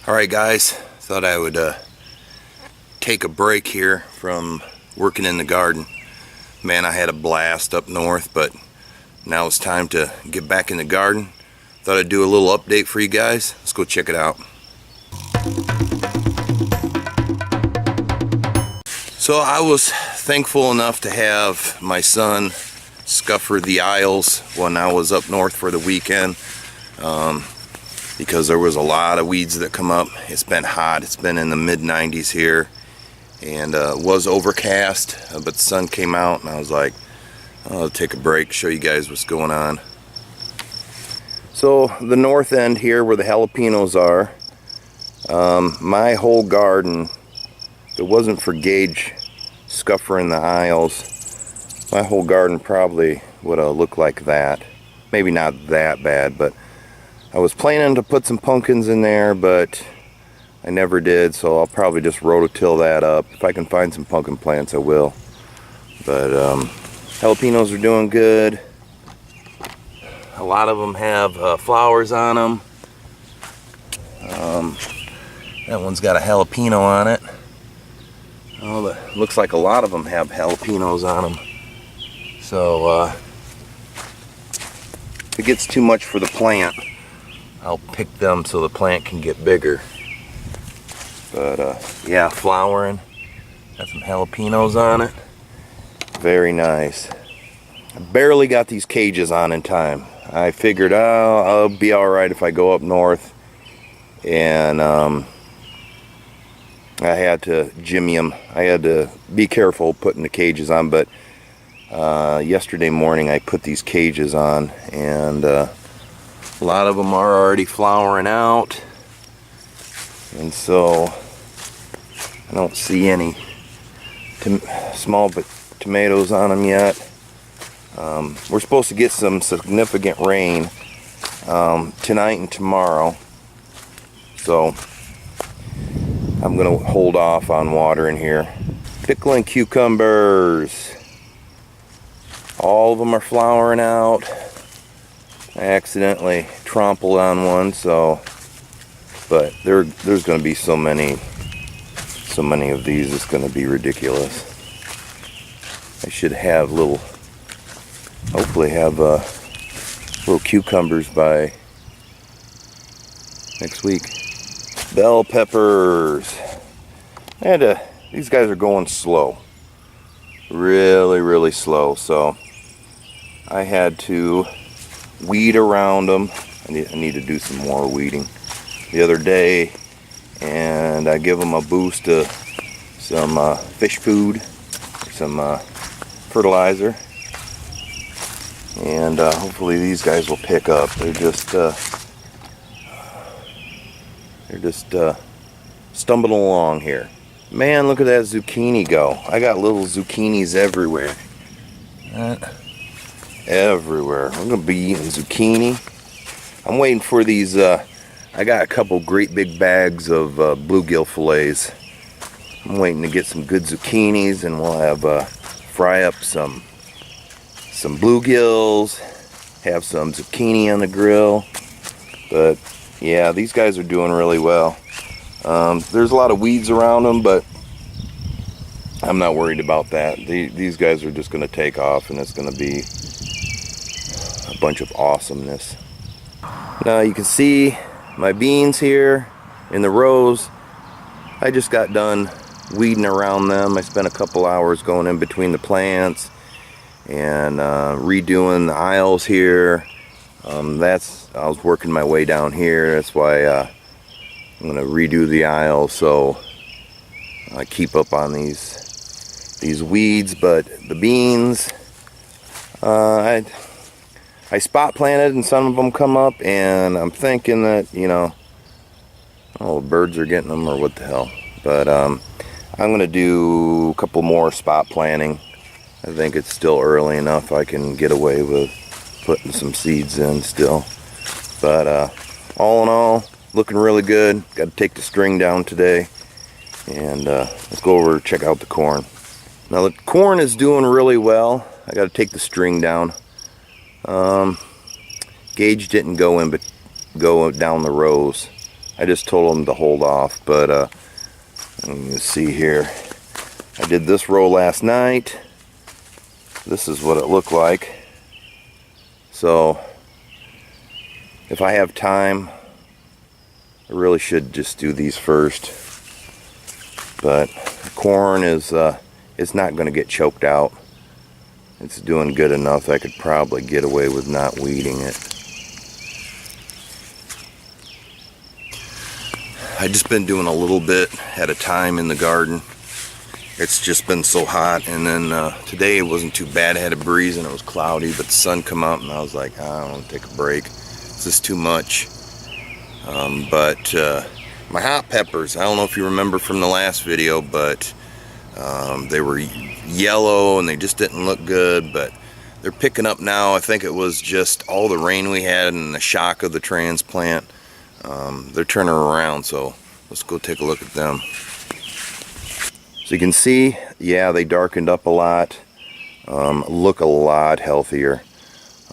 Alright guys, thought I would take a break here from working in the garden. Man, I had a blast up north, but now it's time to get back in the garden. Thought I'd do a little update for you guys. Let's go check it out. So I was thankful enough to have my son scupper the aisles when I was up north for the weekend. Because there was a lot of weeds that come up. It's been hot. It's been in the mid-90s here, and was overcast, but the sun came out and I was like, I'll take a break, show you guys what's going on. So the north end here where the jalapenos are, my whole garden, if it wasn't for Gage scuppering the aisles, my whole garden probably would have looked like that. Maybe not that bad, but I was planning to put some pumpkins in there, but I never did, so I'll probably just rototill that up. If I can find some pumpkin plants, I will. But jalapenos are doing good. A lot of them have flowers on them. That one's got a jalapeno on it. Oh, it looks like a lot of them have jalapenos on them. So if it gets too much for the plant, I'll pick them so the plant can get bigger. But yeah, flowering. Got some jalapenos on it. Very nice. I barely got these cages on in time. I figured I'll be alright if I go up north. And I had to jimmy them. I had to be careful putting the cages on. But yesterday morning I put these cages on, and a lot of them are already flowering out, and so I don't see any small tomatoes on them yet. We're supposed to get some significant rain tonight and tomorrow, so I'm gonna hold off on watering here. Pickling cucumbers. All of them are flowering out. I accidentally trampled on one, but there's going to be so many of these, it's going to be ridiculous. I should have hopefully have little cucumbers by next week. Bell peppers. These guys are going slow, really slow, so I had to weed around them. I need to do some more weeding the other day, and I give them a boost of some fish food, some fertilizer, and hopefully these guys will pick up. They're just stumbling along here. Man, look at that zucchini go. I got little zucchinis everywhere. Everywhere. I'm gonna be eating zucchini. I'm waiting for these. I got a couple great big bags of bluegill fillets. I'm waiting to get some good zucchinis, and we'll have fry up some bluegills, have some zucchini on the grill. But yeah, these guys are doing really well. There's a lot of weeds around them, but I'm not worried about that. These guys are just going to take off, and it's going to be a bunch of awesomeness. Now you can see my beans here in the rows. I just got done weeding around them. I spent a couple hours going in between the plants and redoing the aisles here. I was working my way down here. That's why I'm going to redo the aisles, so I keep up on these weeds. But the beans, I spot planted, and some of them come up, and I'm thinking that, the birds are getting them or what the hell. But I'm going to do a couple more spot planting. I think it's still early enough I can get away with putting some seeds in still. But all in all, looking really good. Got to take the string down today, and let's go over and check out the corn. Now the corn is doing really well. I got to take the string down. Gage didn't go down the rows. I just told them to hold off. But let me see here. I did this row last night. This is what it looked like. So if I have time, I really should just do these first. But corn is it's not going to get choked out. It's doing good enough. I could probably get away with not weeding it. I just been doing a little bit at a time in the garden. It's just been so hot, and then today it wasn't too bad. I had a breeze and it was cloudy, but the sun come out and I was like, I don't want to take a break. This is too much. But my hot peppers, I don't know if you remember from the last video, but they were yellow and they just didn't look good, but they're picking up now. I think it was just all the rain we had and the shock of the transplant. They're turning around, so let's go take a look at them. So you can see, yeah, they darkened up a lot, look a lot healthier.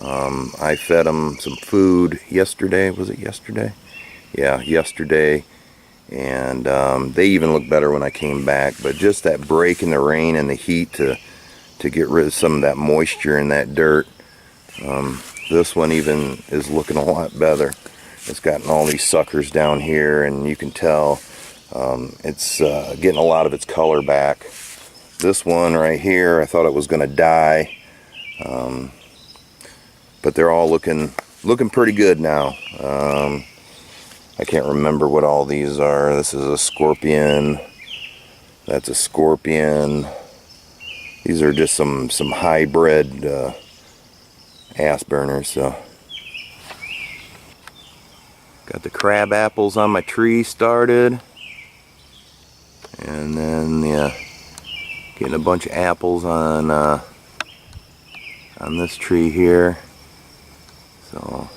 I fed them some food yesterday. Was it yesterday? Yeah, yesterday. And they even look better when I came back. But just that break in the rain and the heat to get rid of some of that moisture in that dirt. This one even is looking a lot better. It's gotten all these suckers down here, and you can tell it's getting a lot of its color back. This one right here, I thought it was going to die, but they're all looking pretty good now. I can't remember what all these are. This is a scorpion. That's a scorpion. These are just some hybrid ass burners. So got the crab apples on my tree started, and then yeah, getting a bunch of apples on this tree here. So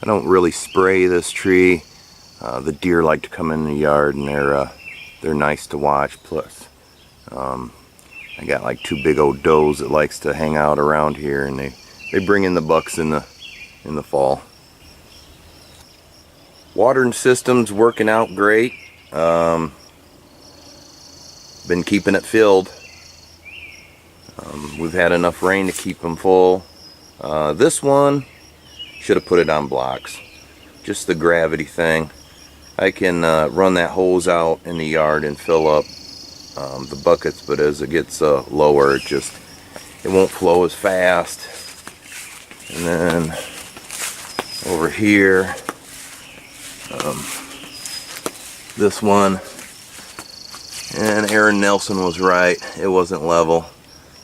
I don't really spray this tree. The deer like to come in the yard, and they're nice to watch. Plus, I got like 2 big old does that likes to hang out around here, and they bring in the bucks in the fall. Watering system's working out great. Been keeping it filled. We've had enough rain to keep them full. This one, should have put it on blocks. Just the gravity thing. I can run that hose out in the yard and fill up the buckets, but as it gets lower, it won't flow as fast. And then over here, this one, and Aaron Nelson was right, it wasn't level.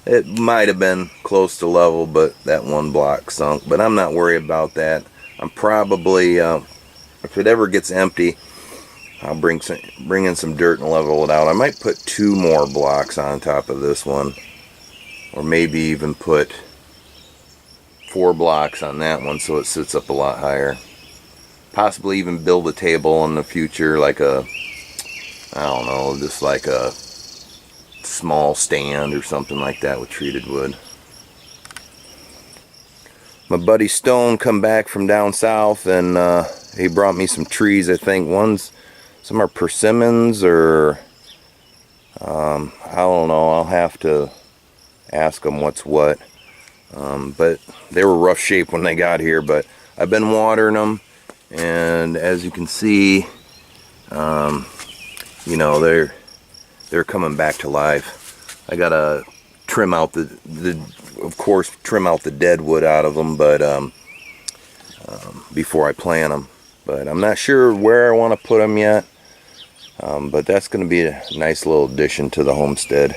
It might have been close to level, but that one block sunk. But I'm not worried about that. I'm probably, if it ever gets empty, I'll bring in some dirt and level it out. I might put 2 more blocks on top of this one, or maybe even put 4 blocks on that one so it sits up a lot higher. Possibly even build a table in the future, like I don't know, just like a small stand or something like that with treated wood. My buddy Stone come back from down south, and he brought me some trees. I think some are persimmons, or I don't know. I'll have to ask him what's what. But they were rough shape when they got here, but I've been watering them, and as you can see, you know, they're coming back to life. I gotta trim out of course, trim out the dead wood out of them, but before I plant them. But I'm not sure where I want to put them yet. But that's going to be a nice little addition to the homestead.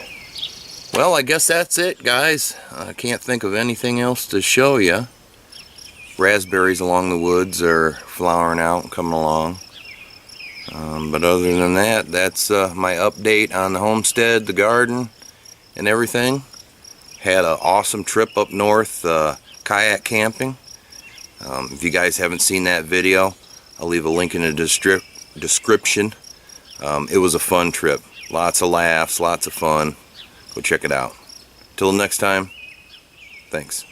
Well, I guess that's it, guys. I can't think of anything else to show you. Raspberries along the woods are flowering out and coming along. But other than that, that's my update on the homestead, the garden, and everything. Had an awesome trip up north, kayak camping. If you guys haven't seen that video, I'll leave a link in the description. It was a fun trip. Lots of laughs, lots of fun. Go check it out. Till next time, thanks.